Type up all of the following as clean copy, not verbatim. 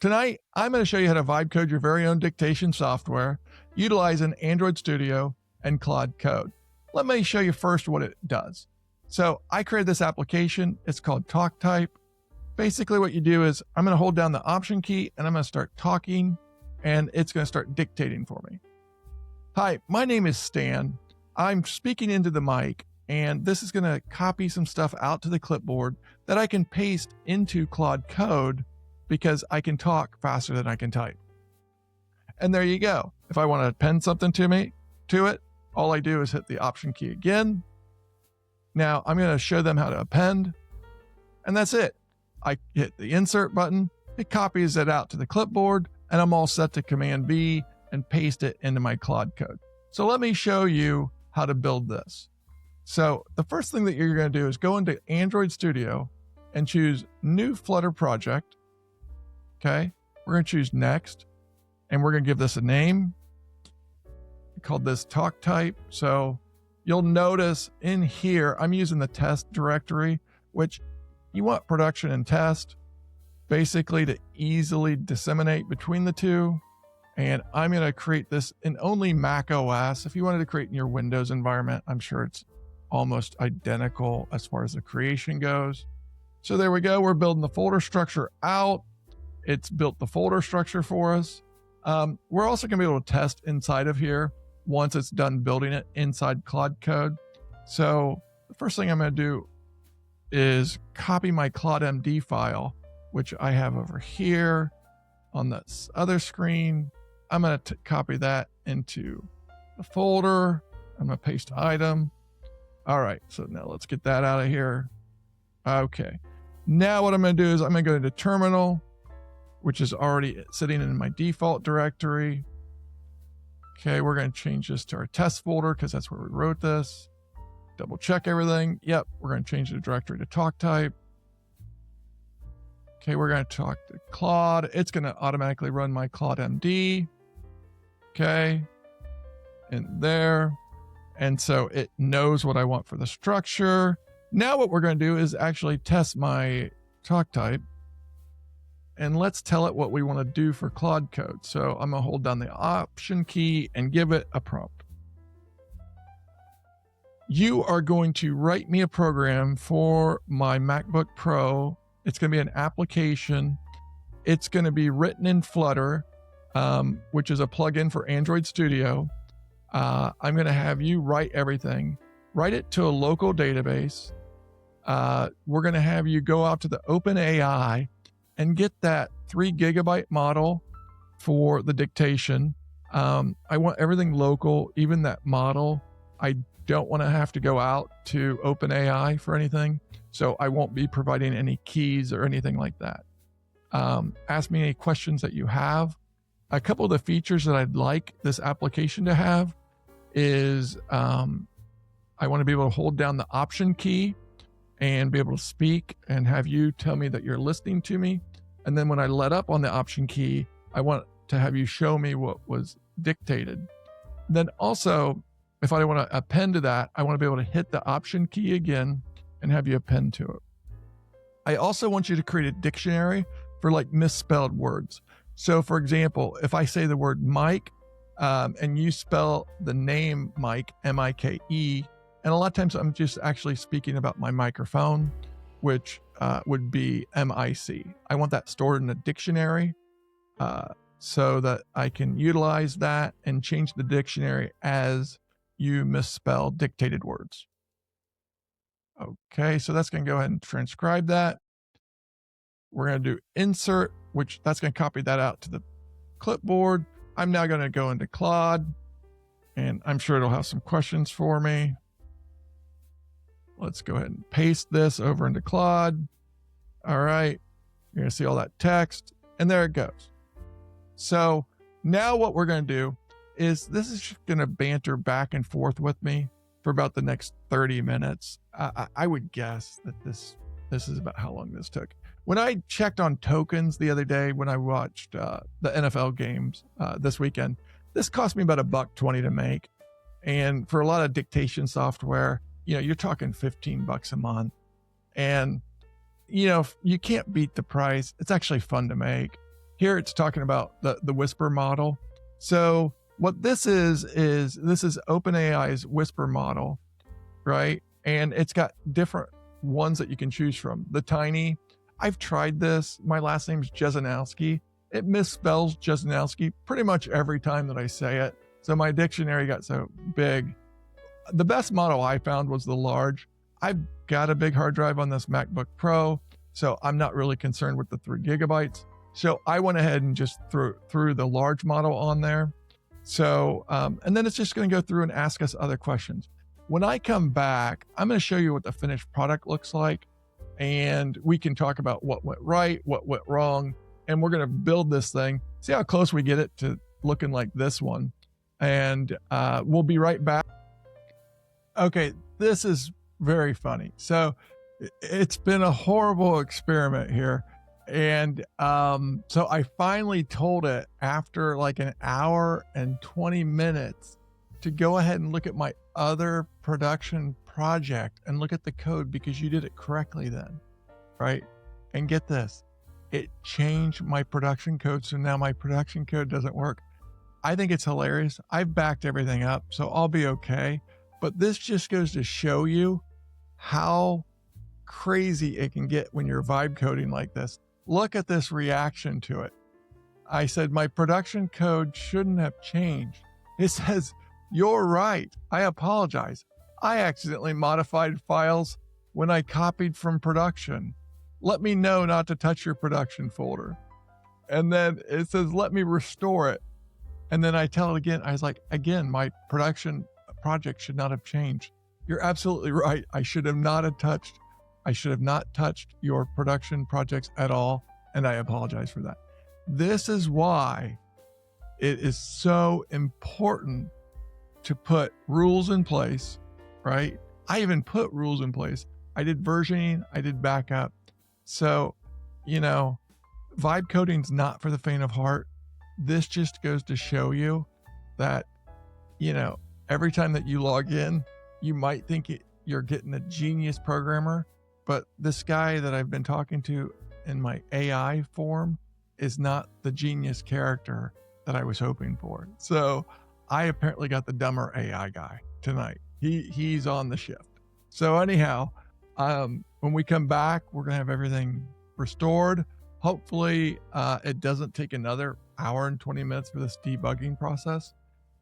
Tonight, I'm going to show you how to vibe code your very own dictation software utilizing Android Studio and Claude Code. Let me show you first what it does. So I created this application. It's called TalkType. Basically what you do is I'm going to hold down the Option key and I'm going to start talking and it's going to start dictating for me. Hi, my name is Stan. I'm speaking into the mic and this is going to copy some stuff out to the clipboard that I can paste into Claude Code because I can talk faster than I can type. And there you go. If I want to append something to it, all I do is hit the Option key again. Now I'm going to show them how to append, and that's it. I hit the Insert button, it copies it out to the clipboard, and I'm all set to Command V and paste it into my Claude Code. So let me show you how to build this. So the first thing that you're going to do is go into Android Studio and choose New Flutter Project. Okay, we're going to choose Next, and we're going to give this a name. We called this TalkType. So you'll notice in here, I'm using the test directory, which you want production and test, basically to easily disseminate between the two. And I'm going to create this in only Mac OS. If you wanted to create in your Windows environment, I'm sure it's almost identical as far as the creation goes. So there we go. We're building the folder structure out. It's built the folder structure for us. We're also going to be able to test inside of here once it's done building it inside Claude Code. So the first thing I'm going to do is copy my ClaudeMD file, which I have over here on this other screen. I'm going to copy that into the folder. I'm going to paste item. All right, so now let's get that out of here. Okay, now what I'm going to do is I'm going to go into terminal, which is already sitting in my default directory. Okay, we're going to change this to our test folder because that's where we wrote this. Double check everything. Yep, we're going to change the directory to TalkType. Okay, we're going to talk to Claude. It's going to automatically run my ClaudeMD. Okay, in there. And so it knows what I want for the structure. Now what we're going to do is actually test my TalkType. And let's tell it what we want to do for Claude Code. So I'm going to hold down the Option key and give it a prompt. You are going to write me a program for my MacBook Pro. It's going to be an application. It's going to be written in Flutter, which is a plugin for Android Studio. I'm going to have you write everything. Write it to a local database. We're going to have you go out to the OpenAI and get that 3 GB model for the dictation. I want everything local, even that model. I don't want to have to go out to OpenAI for anything. So I won't be providing any keys or anything like that. Ask me any questions that you have. A couple of the features that I'd like this application to have is I want to be able to hold down the Option key and be able to speak and have you tell me that you're listening to me. And then when I let up on the Option key, I want to have you show me what was dictated. Then also, if I want to append to that, I want to be able to hit the Option key again and have you append to it. I also want you to create a dictionary for like misspelled words. So for example, if I say the word Mike and you spell the name Mike, M-I-K-E, and a lot of times I'm just actually speaking about my microphone, which would be M-I-C. I want that stored in a dictionary so that I can utilize that and change the dictionary as you misspell dictated words. Okay, so that's going to go ahead and transcribe that. We're going to do insert, which that's going to copy that out to the clipboard. I'm now going to go into Claude, and I'm sure it'll have some questions for me. Let's go ahead and paste this over into Claude. All right, you're going to see all that text, and there it goes. So now what we're going to do is this is just going to banter back and forth with me for about the next 30 minutes. I would guess that this is about how long this took. When I checked on tokens the other day, when I watched the NFL games this weekend, this cost me about $1.20 to make. And for a lot of dictation software, you're talking $15 a month. And, you can't beat the price. It's actually fun to make. here it's talking about the Whisper model. So what this is OpenAI's Whisper model, right? And it's got different ones that you can choose from. The tiny, I've tried this. My last name's Jesenowski. It misspells Jesenowski pretty much every time that I say it. So my dictionary got so big. The best model I found was the large. I've got a big hard drive on this MacBook Pro, so I'm not really concerned with the 3 gigabytes. So I went ahead and just threw the large model on there. So, and then it's just going to go through and ask us other questions. When I come back, I'm going to show you what the finished product looks like, and we can talk about what went right, what went wrong, and we're going to build this thing, see how close we get it to looking like this one. And we'll be right back. Okay, this is very funny. So it's been a horrible experiment here. And so I finally told it after like an hour and 20 minutes to go ahead and look at my other production project and look at the code, because you did it correctly then, right? And get this, it changed my production code. So now my production code doesn't work. I think it's hilarious. I've backed everything up, so I'll be okay. But this just goes to show you how crazy it can get when you're vibe coding like this. Look at this reaction to it. I said, my production code shouldn't have changed. It says, you're right. I apologize. I accidentally modified files when I copied from production. Let me know not to touch your production folder. And then it says, let me restore it. And then I tell it again. I was like, again, my production project should not have changed. You're absolutely right. I should have not touched your production projects at all. And I apologize for that. This is why it is so important to put rules in place, right? I even put rules in place. I did versioning, I did backup. So, vibe coding's not for the faint of heart. This just goes to show you that, every time that you log in, you might think you're getting a genius programmer, but this guy that I've been talking to in my AI form is not the genius character that I was hoping for. So I apparently got the dumber AI guy tonight. He's on the shift. So anyhow, when we come back, we're going to have everything restored. Hopefully it doesn't take another hour and 20 minutes for this debugging process.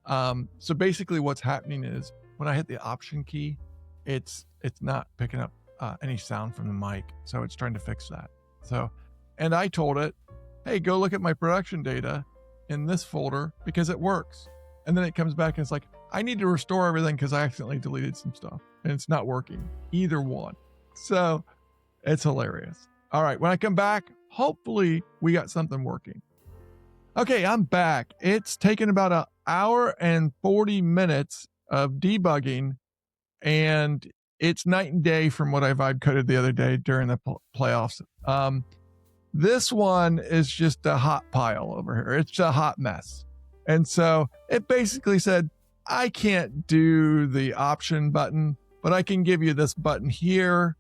So basically what's happening is when I hit the option key, it's not picking up any sound from the mic. So it's trying to fix that. So, and I told it, hey, go look at my production data in this folder because it works. And then it comes back and it's like, I need to restore everything because I accidentally deleted some stuff and it's not working, either one. So it's hilarious. All right, when I come back, hopefully we got something working. Okay, I'm back. It's taken about an hour and 40 minutes of debugging, and it's night and day from what I vibe coded the other day during the playoffs. This one is just a hot pile over here. It's a hot mess. And so it basically said, I can't do the option button, but I can give you this button here,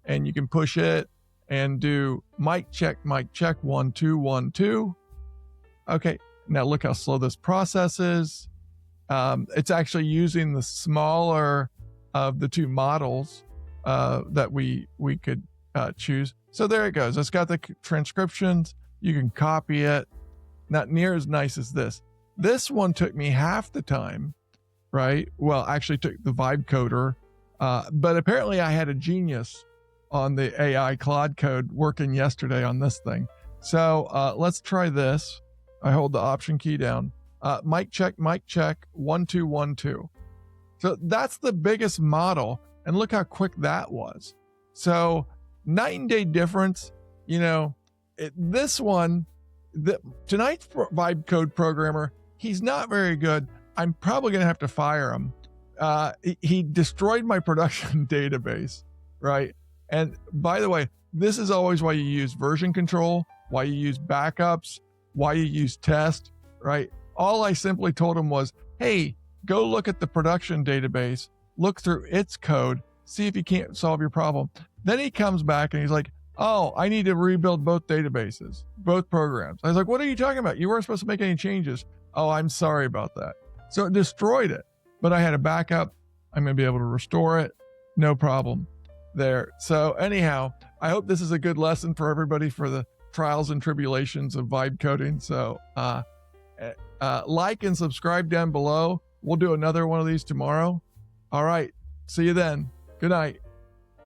and you can push it and do mic check, 1, 2, 1, 2. Okay, now look how slow this process is. It's actually using the smaller of the two models that we could choose. So there it goes. It's got the transcriptions. You can copy it. Not near as nice as this. This one took me half the time, right? Well, actually took the vibe coder, but apparently I had a genius on the AI Claude Code working yesterday on this thing. So let's try this. I hold the option key down. Mic check, 1, 2, 1, 2. So that's the biggest model. And look how quick that was. So night and day difference, this one, tonight's vibe code programmer, he's not very good. I'm probably going to have to fire him. He destroyed my production database, right? And by the way, this is always why you use version control, why you use backups, why you use test, right? All I simply told him was, hey, go look at the production database, look through its code, see if you can't solve your problem. Then he comes back and he's like, Oh, I need to rebuild both databases, both programs. I was like, what are you talking about? You weren't supposed to make any changes. Oh, I'm sorry about that. So it destroyed it, but I had a backup. I'm going to be able to restore it. No problem there. So anyhow, I hope this is a good lesson for everybody for the trials and tribulations of vibe coding. So like and subscribe down below. We'll do another one of these tomorrow. All right. See you then. Good night.